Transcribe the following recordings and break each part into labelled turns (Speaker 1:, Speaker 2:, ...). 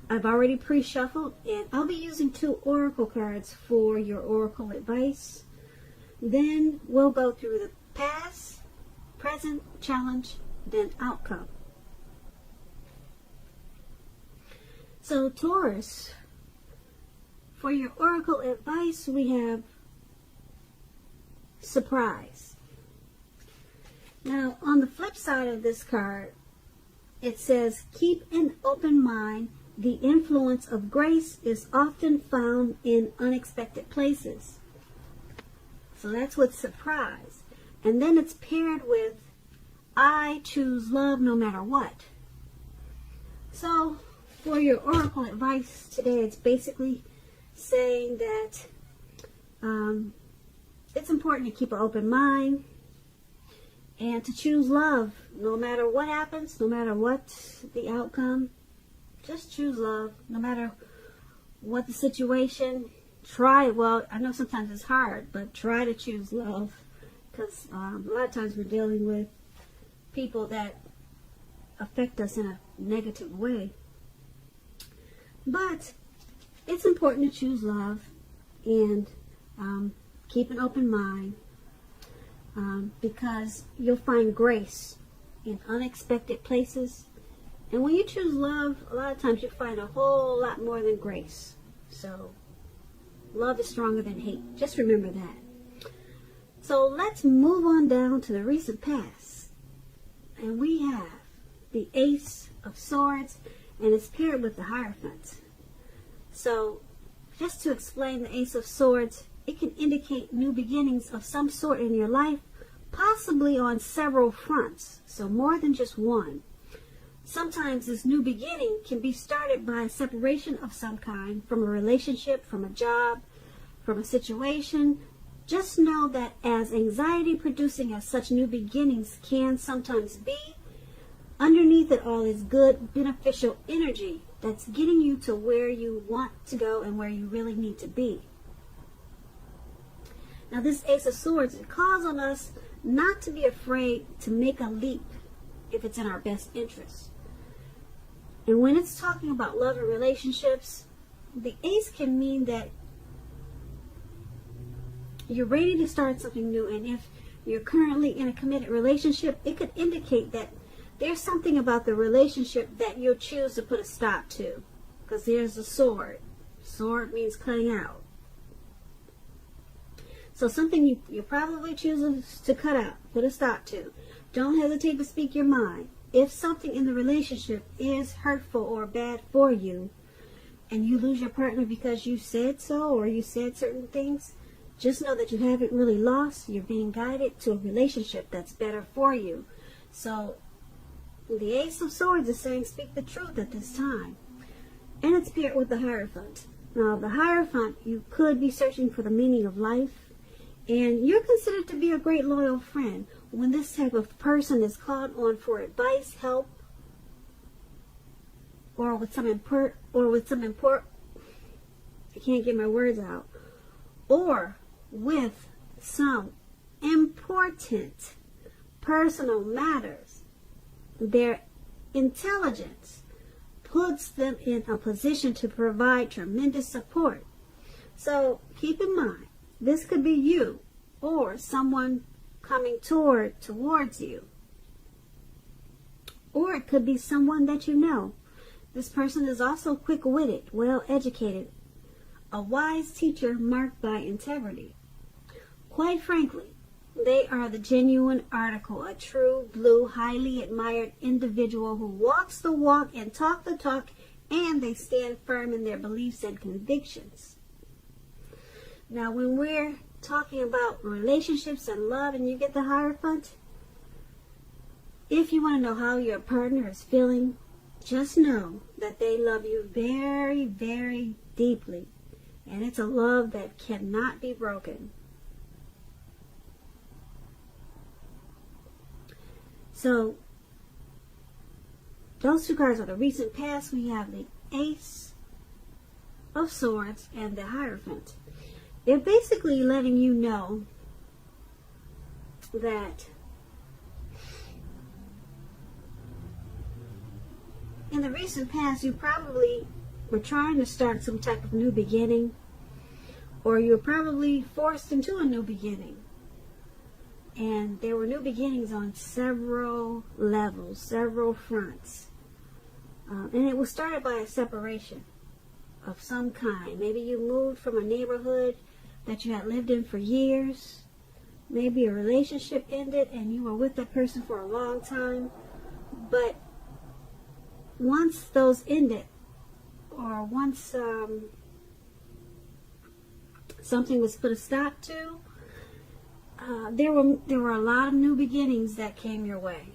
Speaker 1: I've already pre-shuffled, and I'll be using 2 oracle cards for your oracle advice. Then we'll go through the past, present, challenge, then outcome. So Taurus, for your oracle advice, we have surprise. Now, on the flip side of this card, it says, keep an open mind. The influence of grace is often found in unexpected places. So that's with surprise. And then it's paired with, I choose love no matter what. So for your oracle advice today, it's basically saying that it's important to keep an open mind and to choose love no matter what happens, no matter what the outcome. Just choose love no matter what the situation. Try, well, I know sometimes it's hard, but try to choose love, because a lot of times we're dealing with people that affect us in a negative way. But it's important to choose love and keep an open mind, because you'll find grace in unexpected places. And when you choose love, a lot of times you find a whole lot more than grace. So love is stronger than hate. Just remember that. So let's move on down to the recent past. And we have the Ace of Swords, and it's paired with the Hierophant. So just to explain the Ace of Swords, it can indicate new beginnings of some sort in your life, possibly on several fronts. So more than just one. Sometimes this new beginning can be started by a separation of some kind, from a relationship, from a job, from a situation. Just know that as anxiety producing as such new beginnings can sometimes be, underneath it all is good, beneficial energy that's getting you to where you want to go and where you really need to be. Now this Ace of Swords, it calls on us not to be afraid to make a leap if it's in our best interest. And when it's talking about love and relationships, the Ace can mean that you're ready to start something new. And if you're currently in a committed relationship, it could indicate that there's something about the relationship that you'll choose to put a stop to. Because there's a sword. Sword means cutting out. So something you probably choose to cut out, put a stop to. Don't hesitate to speak your mind. If something in the relationship is hurtful or bad for you, and you lose your partner because you said so, or you said certain things, just know that you haven't really lost. You're being guided to a relationship that's better for you. So the Ace of Swords is saying speak the truth at this time. And it's paired with the Hierophant. Now the Hierophant, you could be searching for the meaning of life, and you're considered to be a great loyal friend. When this type of person is called on for advice, help, or with some I can't get my words out, or with some important personal matters, their intelligence puts them in a position to provide tremendous support. So keep in mind, this could be you or someone coming towards you. Or it could be someone that you know. This person is also quick-witted, well-educated, a wise teacher marked by integrity. Quite frankly, they are the genuine article, a true blue, highly admired individual who walks the walk and talk the talk, and they stand firm in their beliefs and convictions. Now, when we're talking about relationships and love and you get the Hierophant, if you want to know how your partner is feeling, just know that they love you very, very deeply. And it's a love that cannot be broken. So, those two cards are the recent past. We have the Ace of Swords and the Hierophant. They're basically letting you know that in the recent past, you probably were trying to start some type of new beginning, or you were probably forced into a new beginning. And there were new beginnings on several levels, several fronts. And it was started by a separation of some kind. Maybe you moved from a neighborhood that you had lived in for years. Maybe a relationship ended and you were with that person for a long time. But once those ended, or once something was put a stop to, there were a lot of new beginnings that came your way.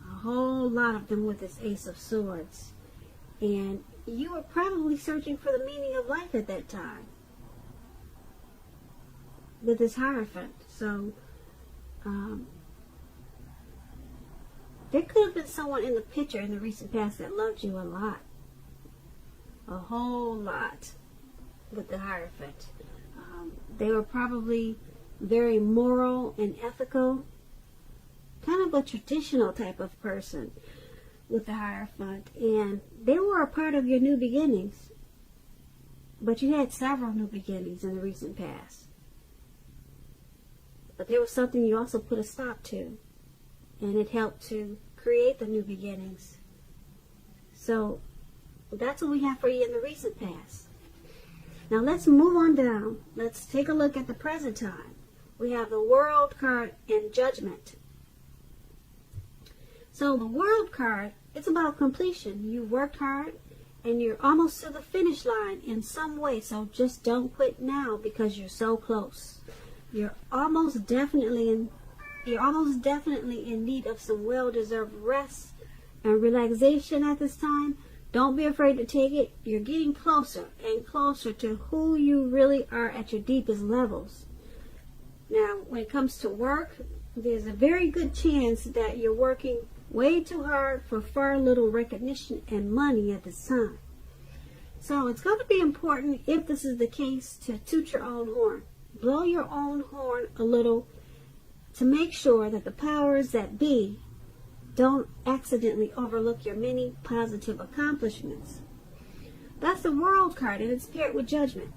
Speaker 1: A whole lot of them with this Ace of Swords. And you were probably searching for the meaning of life at that time with this Hierophant. So there could have been someone in the picture in the recent past that loved you a lot. A whole lot with the Hierophant. They were probably very moral and ethical, kind of a traditional type of person with the Hierophant, and they were a part of your new beginnings. But you had several new beginnings in the recent past. But there was something you also put a stop to, and it helped to create the new beginnings. So that's what we have for you in the recent past. Now let's move on down. Let's take a look at the present time. We have the World card and Judgment. So the World card, it's about completion. You worked hard and you're almost to the finish line in some way. So just don't quit now because you're so close. You're almost definitely in need of some well-deserved rest and relaxation at this time. Don't be afraid to take it. You're getting closer and closer to who you really are at your deepest levels. Now, when it comes to work, there's a very good chance that you're working way too hard for far little recognition and money at this time. So it's going to be important, if this is the case, to toot your own horn. Blow your own horn a little to make sure that the powers that be don't accidentally overlook your many positive accomplishments. That's the World card, and it's paired with Judgment.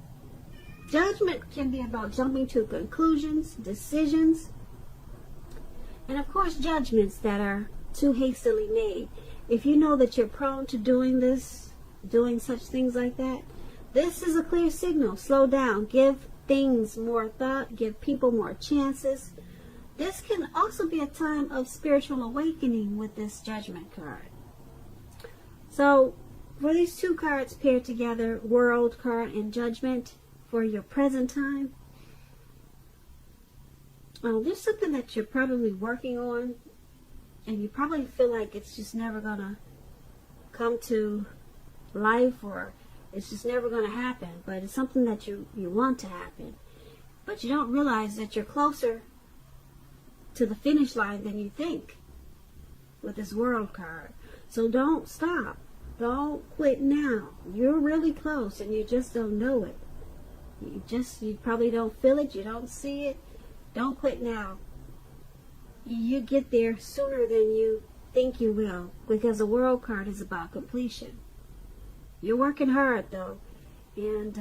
Speaker 1: Judgment can be about jumping to conclusions, decisions, and of course judgments that are too hastily made. If you know that you're prone to doing such things like that, this is a clear signal. Slow down. Give things more thought. Give people more chances. This can also be a time of spiritual awakening with this Judgment card. So, for these two cards paired together, World card and Judgment, for your present time, there's something that you're probably working on, and you probably feel like it's just never going to come to life, or it's just never going to happen, but it's something that you want to happen. But you don't realize that you're closer to the finish line than you think with this World card. So don't stop. Don't quit now. You're really close and you just don't know it. You probably don't feel it. You don't see it. Don't quit now. You get there sooner than you think you will, because the World card is about completion. You're working hard though, and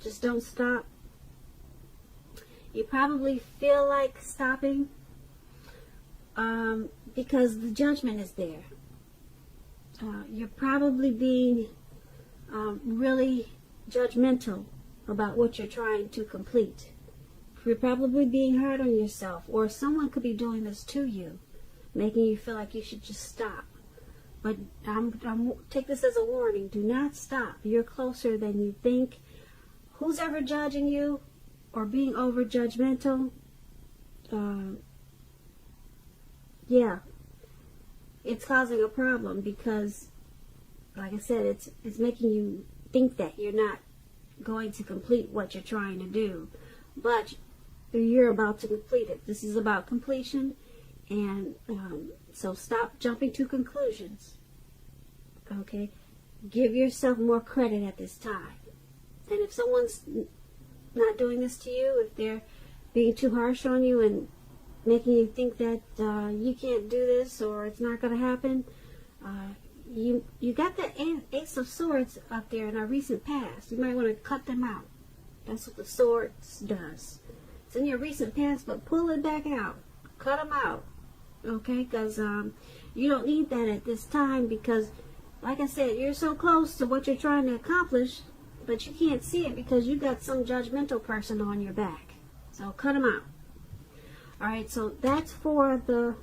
Speaker 1: just don't stop. You probably feel like stopping because the Judgment is there. You're probably being really judgmental about what you're trying to complete. You're probably being hard on yourself, or someone could be doing this to you, making you feel like you should just stop. But take this as a warning. Do not stop. You're closer than you think. Who's ever judging you or being over judgmental? Yeah, it's causing a problem, because, like I said, it's making you think that you're not going to complete what you're trying to do, but you're about to complete it. This is about completion, and so stop jumping to conclusions. Okay, give yourself more credit at this time. And if someone's not doing this to you, if they're being too harsh on you and making you think that you can't do this or it's not going to happen, you got the Ace of Swords up there in our recent past. You might want to cut them out. That's what the Swords does. It's in your recent past, but pull it back out. Cut them out. Okay? Because you don't need that at this time because, like I said, you're so close to what you're trying to accomplish, but you can't see it because you got some judgmental person on your back. So cut them out. Alright, so that's for the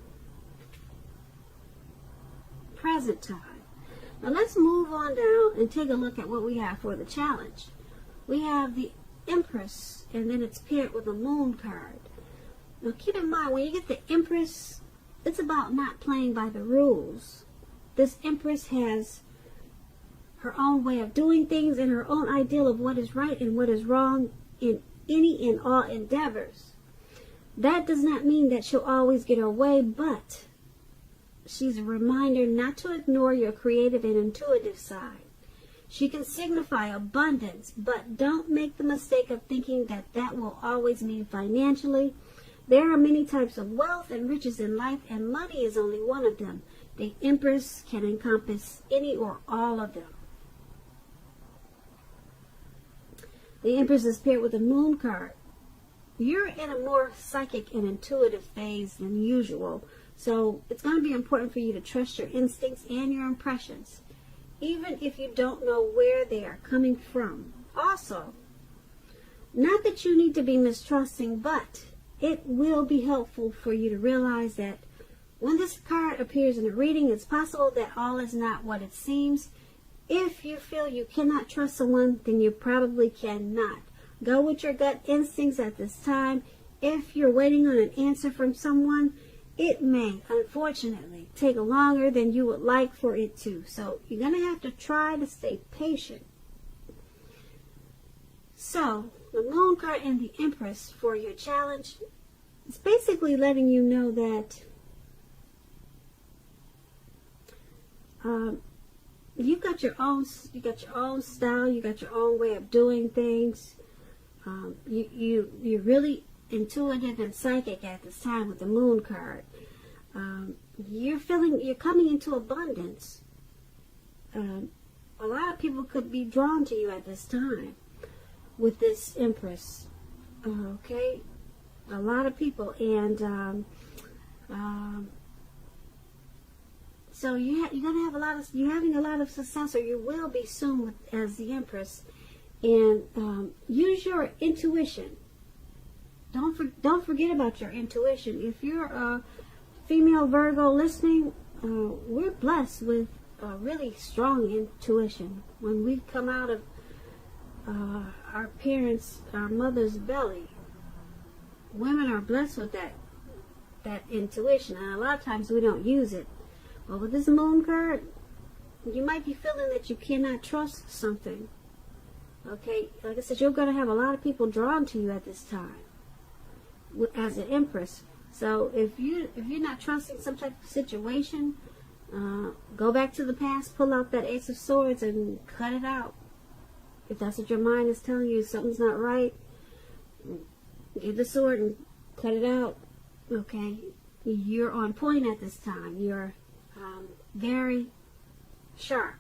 Speaker 1: present time. Now let's move on down and take a look at what we have for the challenge. We have the Empress, and then it's paired with a Moon card. Now keep in mind, when you get the Empress, it's about not playing by the rules. This Empress has her own way of doing things and her own ideal of what is right and what is wrong in any and all endeavors. That does not mean that she'll always get her way, but she's a reminder not to ignore your creative and intuitive side. She can signify abundance, but don't make the mistake of thinking that that will always mean financially. There are many types of wealth and riches in life, and money is only one of them. The Empress can encompass any or all of them. The Empress is paired with a Moon card. You're in a more psychic and intuitive phase than usual, so it's going to be important for you to trust your instincts and your impressions, even if you don't know where they are coming from. Also, not that you need to be mistrusting, but it will be helpful for you to realize that when this card appears in a reading, it's possible that all is not what it seems. If you feel you cannot trust someone, then you probably cannot. Go with your gut instincts at this time. If you're waiting on an answer from someone, it may, unfortunately, take longer than you would like for it to. So you're going to have to try to stay patient. So the Moon card and the Empress for your challenge is basically letting you know that you got your own style, you got your own way of doing things. You're really intuitive and psychic at this time with the Moon card. You're coming into abundance. A lot of people could be drawn to you at this time with this Empress. Okay, a lot of people, and so you're having a lot of success, or you will be soon as the Empress. And use your intuition. Don't forget about your intuition. If you're a female Virgo listening, we're blessed with really strong intuition. When we come out of our mother's belly, women are blessed with that intuition, and a lot of times we don't use it. But with this Moon card, you might be feeling that you cannot trust something. Okay, like I said, you're going to have a lot of people drawn to you at this time as an Empress. So if you're not trusting some type of situation, go back to the past, pull out that Ace of Swords and cut it out. If that's what your mind is telling you, something's not right, get the sword and cut it out. Okay, you're on point at this time. You're very sharp.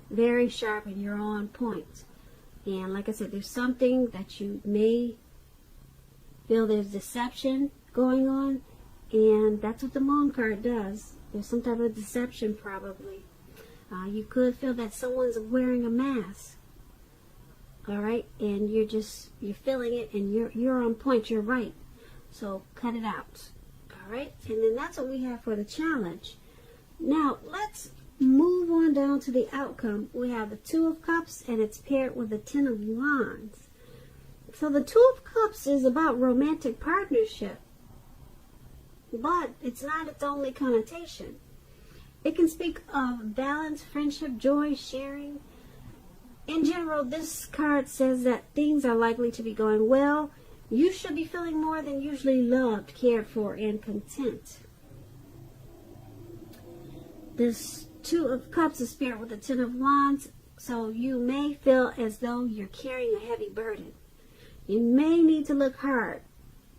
Speaker 1: Very sharp, and you're on point. And like I said, there's something that you may feel there's deception going on, and that's what the Moon card does. There's some type of deception probably. You could feel that someone's wearing a mask. Alright, and you're feeling it, and you're on point, you're right. So cut it out. Alright, and then that's what we have for the challenge. Now let's move on down to the outcome. We have the Two of Cups, and it's paired with the Ten of Wands. So the Two of Cups is about romantic partnership, but it's not its only connotation. It can speak of balance, friendship, joy, sharing. In general, this card says that things are likely to be going well. You should be feeling more than usually loved, cared for, and content. This Two of Cups is paired with the Ten of Wands, so you may feel as though you're carrying a heavy burden. You may need to look hard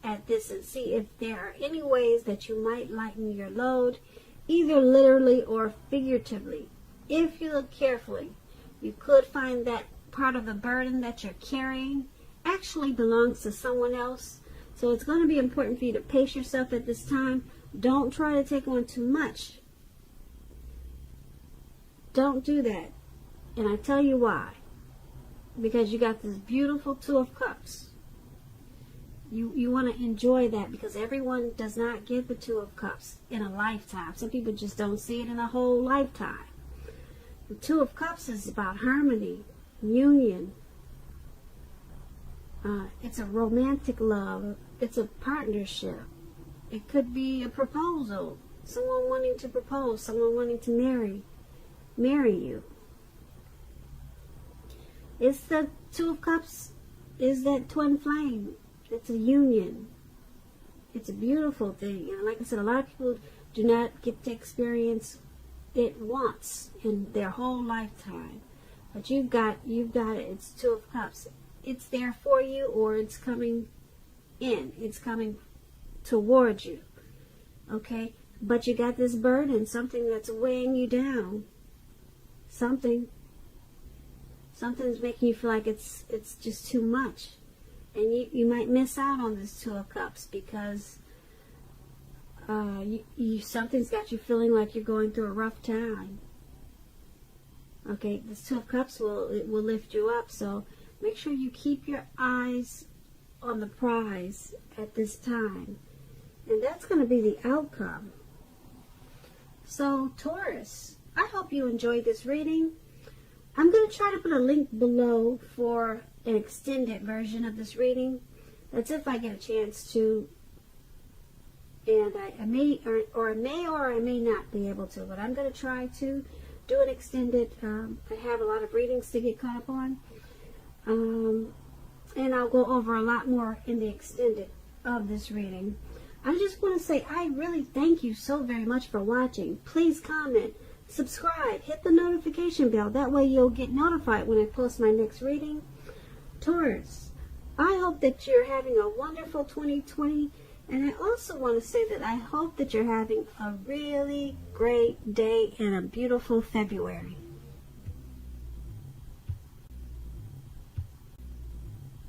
Speaker 1: at this and see if there are any ways that you might lighten your load. either literally or figuratively. If you look carefully, you could find that part of the burden that you're carrying actually belongs to someone else. So it's going to be important for you to pace yourself at this time. Don't try to take on too much. Don't do that. And I tell you why. Because you got this beautiful Two of Cups. You want to enjoy that, because everyone does not get the Two of Cups in a lifetime. Some people just don't see it in a whole lifetime. The Two of Cups is about harmony, union. It's a romantic love. It's a partnership. It could be a proposal. Someone wanting to propose. Someone wanting to marry you. It's the Two of Cups is that twin flame. It's a union. It's a beautiful thing. And like I said, a lot of people do not get to experience it once in their whole lifetime. But you've got it. It's Two of Cups. It's there for you, or it's coming in. It's coming towards you. Okay? But you got this burden, something that's weighing you down. Something's making you feel like it's just too much. And you might miss out on this Two of Cups because something's got you feeling like you're going through a rough time. Okay, this Two of Cups will lift you up. So make sure you keep your eyes on the prize at this time. And that's going to be the outcome. So Taurus, I hope you enjoyed this reading. I'm going to try to put a link below for an extended version of this reading. That's if I get a chance to. And I may or I may not be able to, but I'm going to try to do an extended. I have a lot of readings to get caught up on. And I'll go over a lot more in the extended of this reading. I just want to say I really thank you so very much for watching. Please comment, subscribe, hit the notification bell. That way you'll get notified when I post my next reading. Taurus, I hope that you're having a wonderful 2020. And I also want to say that I hope that you're having a really great day and a beautiful February.